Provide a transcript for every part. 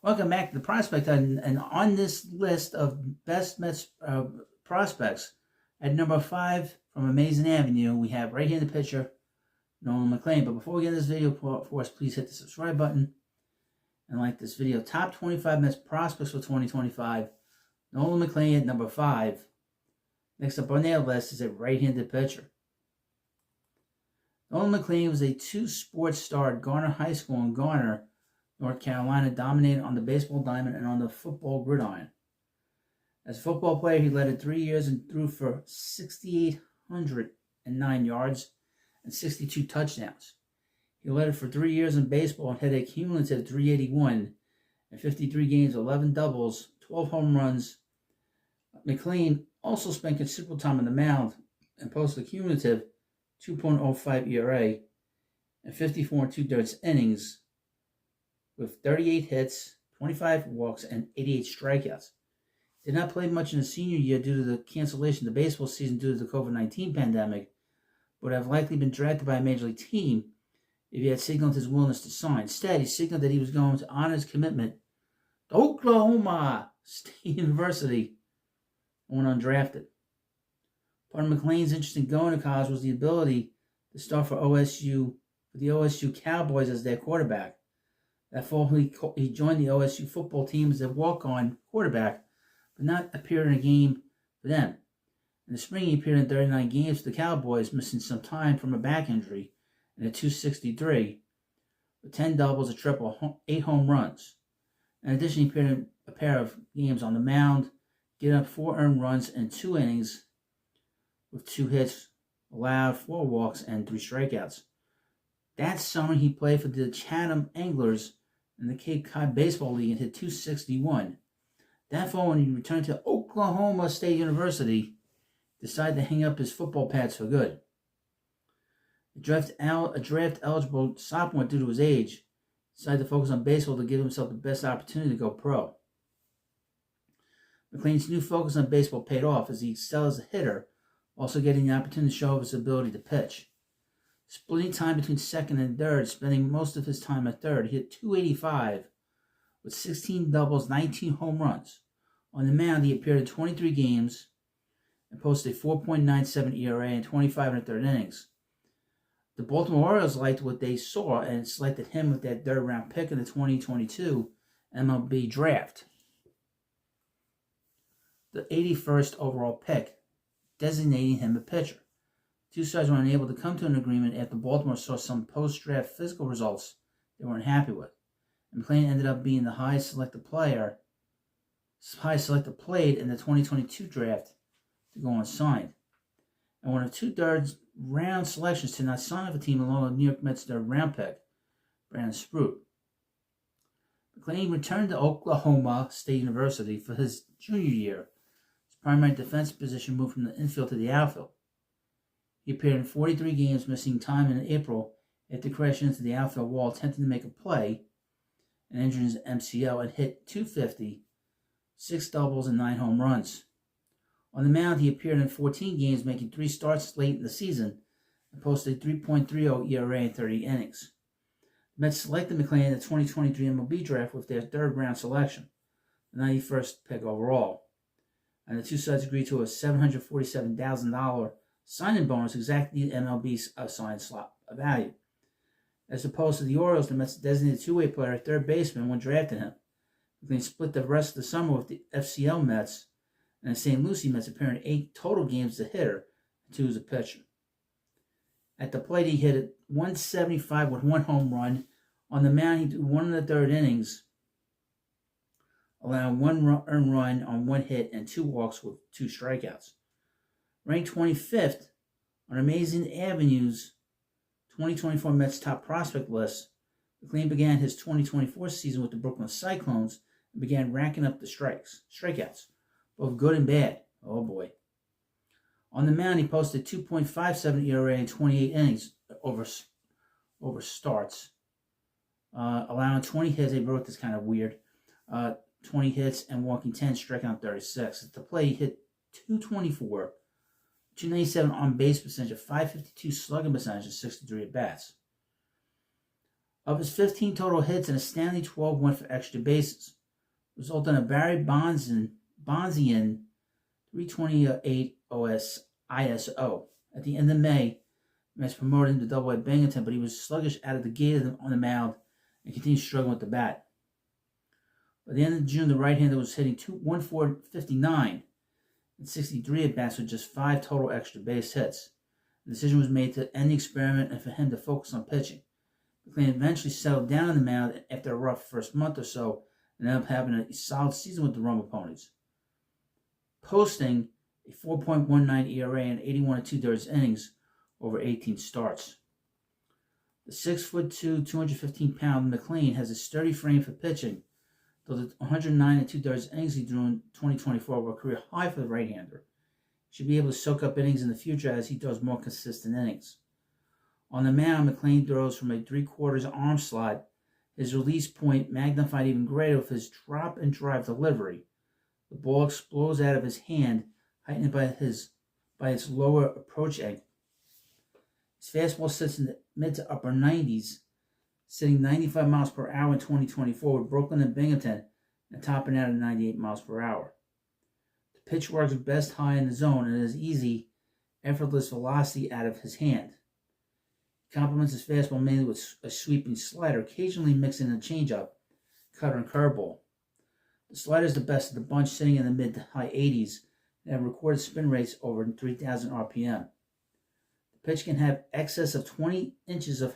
Welcome back to the Prospect Hut, and on this list of best Mets prospects, at number 5 from Amazing Avenue, we have right here in the picture, Nolan McLean. But before we get into this video, for us, please hit the subscribe button and like this video. Top 25 Mets prospects for 2025. Nolan McLean at number 5. Next up on their list is a right-handed pitcher. Nolan McLean was a two-sport star at Garner High School in Garner, North Carolina, dominated on the baseball diamond and on the football gridiron. As a football player, he led it 3 years and threw for 6,809 yards and 62 touchdowns. He led it for 3 years in baseball and had a cumulative 381 in 53 games, 11 doubles, 12 home runs. McLean also spent considerable time on the mound and posted a cumulative 2.05 ERA and 54 2/3 innings with 38 hits, 25 walks, and 88 strikeouts. Did not play much in his senior year due to the cancellation of the baseball season due to the COVID-19 pandemic, but would have likely been drafted by a major league team if he had signaled his willingness to sign. Instead, he signaled that he was going to honor his commitment to Oklahoma State University and went undrafted. Part of McLean's interest in going to college was the ability to start for the OSU Cowboys as their quarterback. That fall, he joined the OSU football team as a walk-on quarterback, but not appeared in a game for them. In the spring, he appeared in 39 games for the Cowboys, missing some time from a back injury, and a .263 with 10 doubles, a triple, 8 home runs. In addition, he appeared in a pair of games on the mound, getting up 4 earned runs in 2 innings with 2 hits allowed, 4 walks, and 3 strikeouts. That summer, he played for the Chatham Anglers in the Cape Cod Baseball League and hit .261. That fall, when he returned to Oklahoma State University, decided to hang up his football pads for good. A draft-eligible sophomore, due to his age, decided to focus on baseball to give himself the best opportunity to go pro. McLean's new focus on baseball paid off as he excelled as a hitter, also getting the opportunity to show off his ability to pitch. Splitting time between second and third, spending most of his time at third, he hit .285 with 16 doubles, 19 home runs. On the mound, he appeared in 23 games and posted a 4.97 ERA in 25 1/3 innings. The Baltimore Orioles liked what they saw and selected him with that third-round pick in the 2022 MLB draft. The 81st overall pick, designating him a pitcher. Two sides were unable to come to an agreement after Baltimore saw some post-draft physical results they weren't happy with. And McLean ended up being the highest selected played in the 2022 draft to go unsigned, and one of 2/3 round selections to not sign with the team along with New York Mets' third-round pick, Brandon Sprout. McLean returned to Oklahoma State University for his junior year. His primary defensive position moved from the infield to the outfield. He appeared in 43 games, missing time in April after crashing into the outfield wall, attempting to make a play and injuring his MCL, and hit .250, 6 doubles, and 9 home runs. On the mound, he appeared in 14 games, making 3 starts late in the season, and posted a 3.30 ERA in 30 innings. The Mets selected McLean in the 2023 MLB draft with their third-round selection, the 91st pick overall, and the two sides agreed to a $747,000 signing bonus, exactly the MLB's assigned slot value. As opposed to the Orioles, the Mets designated two-way player, third baseman, when drafting him. McLean split the rest of the summer with the FCL Mets and the St. Lucie Mets, appearing in 8 total games as a hitter and 2 as a pitcher. At the plate, he hit .175 with 1 home run. On the mound, he threw 1 1/3 innings, allowing 1 earned run on 1 hit and 2 walks with 2 strikeouts. Ranked 25th on Amazing Avenue's 2024 Mets top prospect list, McLean began his 2024 season with the Brooklyn Cyclones and began racking up the strikeouts, both good and bad. Oh boy. On the mound, he posted 2.57 ERA in 28 innings over starts, allowing 20 hits. They wrote this kind of weird. 20 hits and walking 10, striking out 36. At the plate, he hit .224. 297 on base percentage, a .552 slugging percentage, and 63 at bats. Of his 15 total hits, an astounding 12 went for extra bases. resulting in a Barry Bonzian 328 ISO. At the end of May, Mets promoted him to Double-A Binghamton, but he was sluggish out of the gate on the mound and continued struggling with the bat. By the end of June, the right-hander was hitting 1/4-59 and 63 at-bats with just 5 total extra base hits. The decision was made to end the experiment and for him to focus on pitching. McLean eventually settled down on the mound after a rough first month or so and ended up having a solid season with the Roma Ponies, posting a 4.19 ERA and 81 2/3 innings over 18 starts. The 6'2", 215-pound McLean has a sturdy frame for pitching, though the 109 2/3 innings he threw in 2024 were a career high for the right-hander. He should be able to soak up innings in the future as he throws more consistent innings. On the mound, McLean throws from a 3/4 arm slot, his release point magnified even greater with his drop and drive delivery. The ball explodes out of his hand, heightened by its lower approach angle. His fastball sits in the mid to upper 90s, sitting 95 miles per hour in 2024 with Brooklyn and Binghamton, and topping out at 98 miles per hour. The pitch works best high in the zone and has easy, effortless velocity out of his hand. He complements his fastball mainly with a sweeping slider, occasionally mixing a changeup, cutter, and curveball. The slider is the best of the bunch, sitting in the mid to high 80s and have recorded spin rates over 3,000 RPM. The pitch can have excess of 20 inches of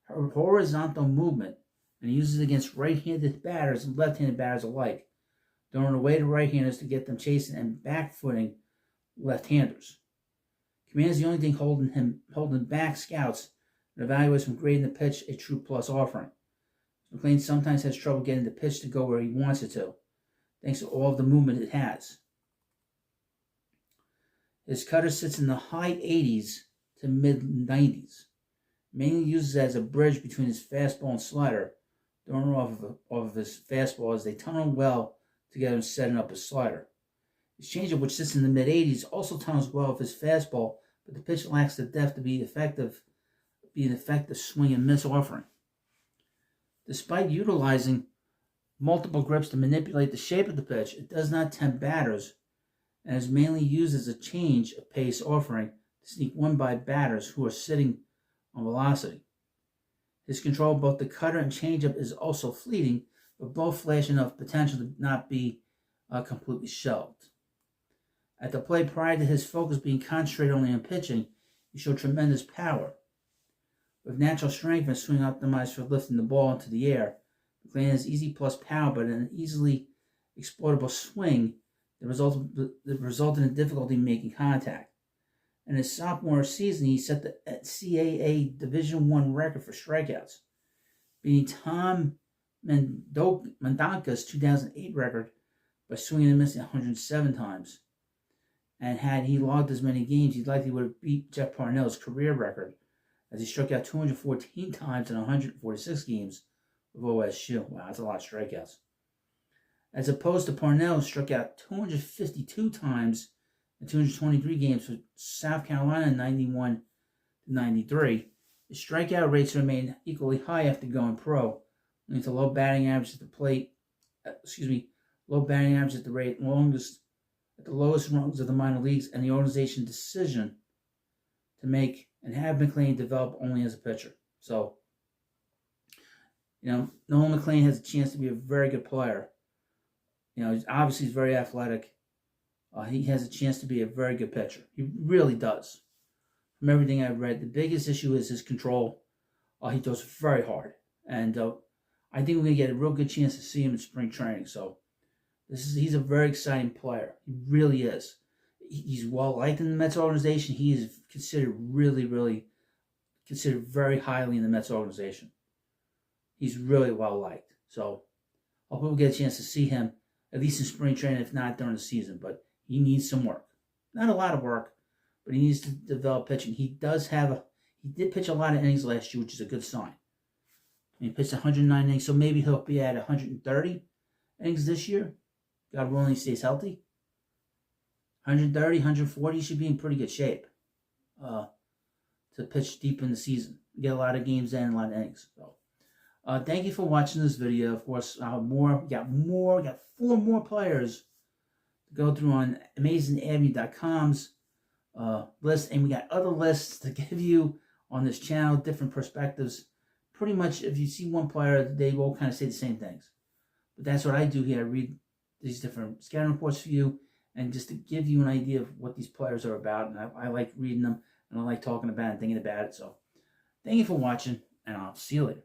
horizontal movement and he uses it against right-handed batters and left-handed batters alike, throwing away to right-handers to get them chasing and back-footing left-handers. Command is the only thing holding back scouts and evaluates from grading the pitch a true plus offering. McLean sometimes has trouble getting the pitch to go where he wants it to, thanks to all of the movement it has. His cutter sits in the high 80s to mid 90s, mainly uses it as a bridge between his fastball and slider, throwing off of his fastball as they tunnel well together and setting up his slider. His changeup, which sits in the mid 80s, also tunnels well with his fastball, but the pitch lacks the depth to be an effective swing and miss offering. Despite utilizing multiple grips to manipulate the shape of the pitch, it does not tempt batters and is mainly used as a change of pace offering to sneak one by batters who are sitting on velocity. His control of both the cutter and changeup is also fleeting, but both flash enough potential to not be completely shelved. At the plate, prior to his focus being concentrated only on pitching, he showed tremendous power. With natural strength and swing optimized for lifting the ball into the air, McLean has easy plus power, but an easily exploitable swing that resulted in difficulty making contact. In his sophomore season, he set the CAA Division I record for strikeouts, beating Tom Mendonca's 2008 record by swinging and missing 107 times. And had he logged as many games, he likely would have beat Jeff Parnell's career record, as he struck out 214 times in 146 games with OSU. Wow, that's a lot of strikeouts. As opposed to Parnell, who struck out 252 times in 223 games for South Carolina in 91-93. His strikeout rates remained equally high after going pro, leading to low batting average at the plate. Low batting average at the lowest rungs of the minor leagues, and the organization's decision to make and have McLean develop only as a pitcher. So, Nolan McLean has a chance to be a very good player. He's very athletic. He has a chance to be a very good pitcher. He really does. From everything I've read, the biggest issue is his control. He throws very hard. And I think we're going to get a real good chance to see him in spring training. So, he's a very exciting player. He really is. He's well liked in the Mets organization. He is considered considered very highly in the Mets organization. He's really well liked. So I hope we'll get a chance to see him at least in spring training, if not during the season. But he needs some work. Not a lot of work, but he needs to develop pitching. He did pitch a lot of innings last year, which is a good sign. He pitched 109 innings, so maybe he'll be at 130 innings this year. God willing, he stays healthy. 130, 140, should be in pretty good shape to pitch deep in the season. Get a lot of games in, a lot of innings. So Thank you for watching this video. Of course, we got 4 more players to go through on AmazingAvenue.com's list, and we got other lists to give you on this channel, different perspectives. Pretty much, if you see one player, they will kind of say the same things. But that's what I do here. I read these different scouting reports for you, and just to give you an idea of what these players are about. And I like reading them, and I like talking about it and thinking about it. So thank you for watching, and I'll see you later.